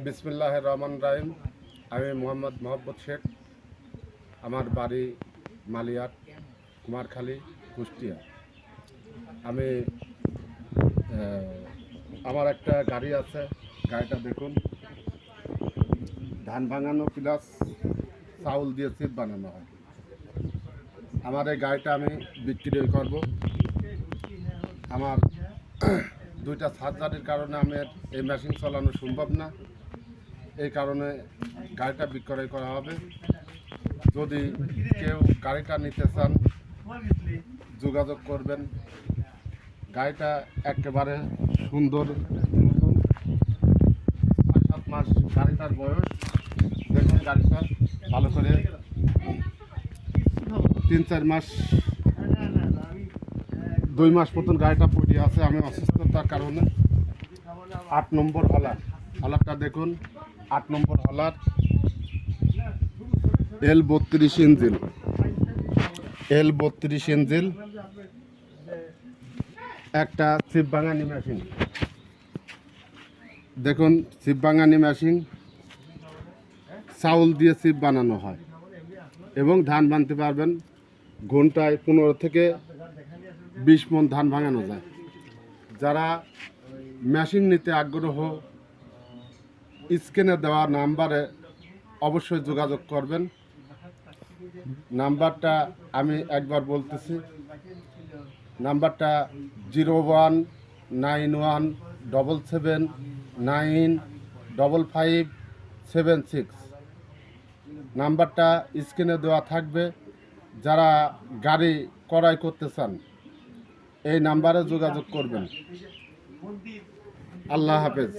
বিসমিল্লাহির রহমানির রহিম। আমি মোহাম্মদ মোহাব্বত শেখ। আমার বাড়ি মালিয়াট, কুমারখালী, কুষ্টিয়া। আমি আমার একটা গাড়ি আছে। গাড়িটা দেখুন, ধান ভাঙানো প্লাস চাউল দিয়ে চিপ বানানো হয়। আমার এই গাড়িটা আমি বিক্রি করব। আমার দুইটা সার্জারির কারণে আমার এই মেশিন চালানো সম্ভব না। এই কারণে গাড়িটা বিক্রয় করা হবে। যদি কেউ গাড়িটা নিতে চান যোগাযোগ করবেন। গাড়িটা একেবারে সুন্দর, নতুন, 6-7 মাস গাড়িটার বয়স। দেখুন গাড়িটা ভালো করে 3-4 মাস, 2 মাস মতন গাড়িটা পড়ে আছে। আমি অসুস্থতার কারণে 8 নম্বর হলারটা দেখুন, 8 নম্বর হলার, L32 ইঞ্জিন, L32 ইঞ্জিন, একটা চিপ ভাঙানি মেশিন। দেখুন চিপ ভাঙানি মেশিন, চাউল দিয়ে চিপ বানানো হয় এবং ধান ভাঙতে পারবেন। ঘন্টায় 15 থেকে 20 মণ ধান ভাঙানো যায়। যারা মেশিন নিতে আগ্রহ, স্ক্রিনে দেওয়া নাম্বারে অবশ্যই যোগাযোগ করবেন। নাম্বারটা আমি একবার বলতেছি। নাম্বারটা 019177955576। নাম্বারটা স্ক্রিনে দেওয়া থাকবে। যারা গাড়ি ক্রয় করতে চান এই নাম্বারে যোগাযোগ করবেন। আল্লাহ হাফেজ।